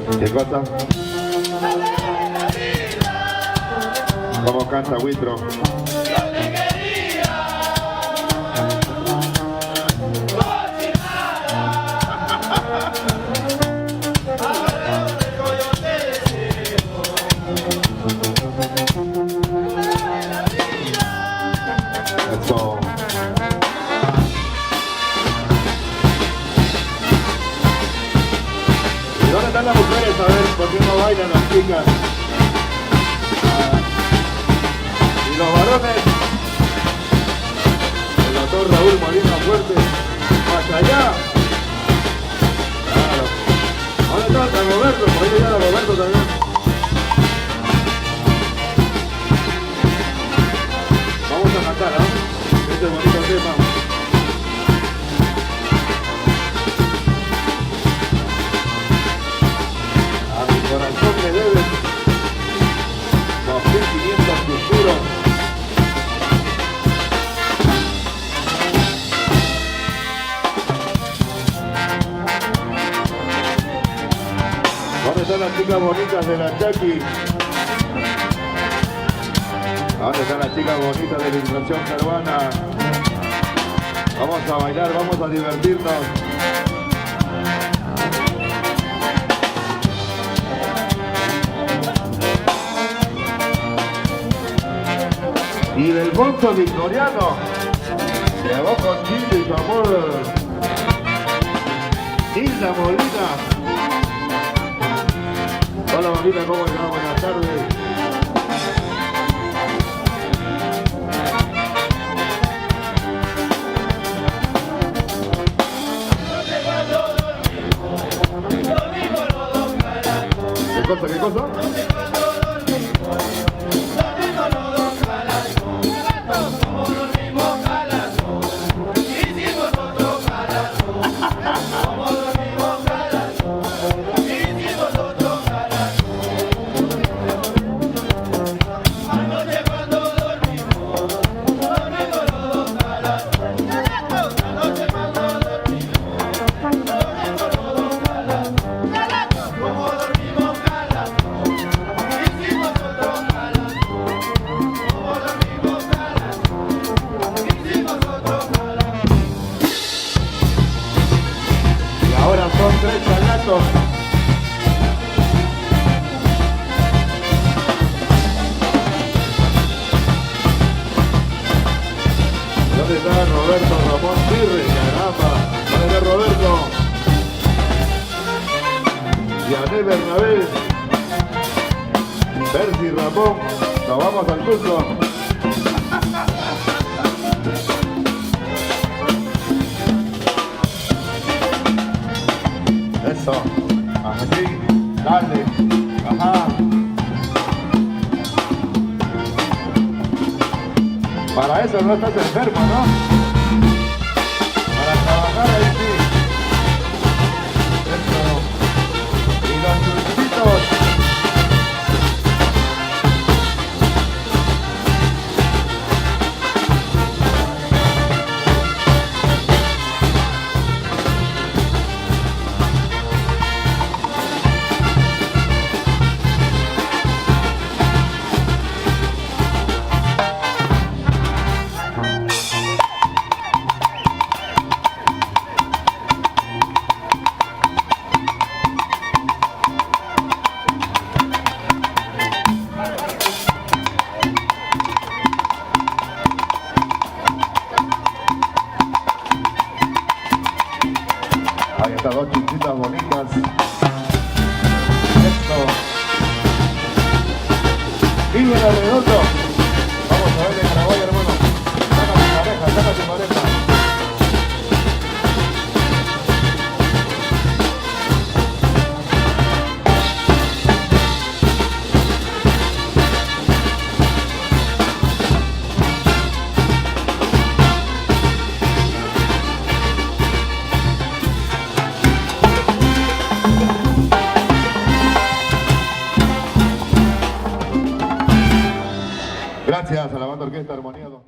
¿Qué cosa? ¿Cómo canta Huitro? Eso. ¿Y dónde están las mujeres? A ver, ¿por qué no bailan las chicas? Y los varones, el doctor Raúl Molina Fuerte, más allá. Claro. ¿Dónde está Roberto? Por ahí llega Roberto también. Vamos a cantar, ¿no? Este bonito tema. A mi corazón le deben 2.500 susurros. ¿Dónde están las chicas bonitas de la Chaki? ¿Dónde están las chicas bonitas de la ilustración peruana? Vamos a bailar, vamos a divertirnos. Y del Bonzo Victoriano, llegó con Chile y su amor, Hilda Molina. Hola Molina, ¿cómo le va? Buenas tardes. ¿Qué cosa? ¿Qué cosa? Ahora son 3 chalatos. ¿Dónde está Roberto Ramón Pirri? Caramba, ¿dónde está Roberto? Yané Bernabé, Percy Ramón, nos vamos al Cusco. Eso, así, dale, ajá. Para eso no estás enfermo, ¿no? Para trabajar ahí sí. Eso. Y los chulcitos. Ahí están 2 chichitas bonitas. Esto. Vive el redondo. Vamos a ver el trabajo, hermano. Saca tu pareja, saca tu pareja. Gracias a la banda Orquesta Armonía.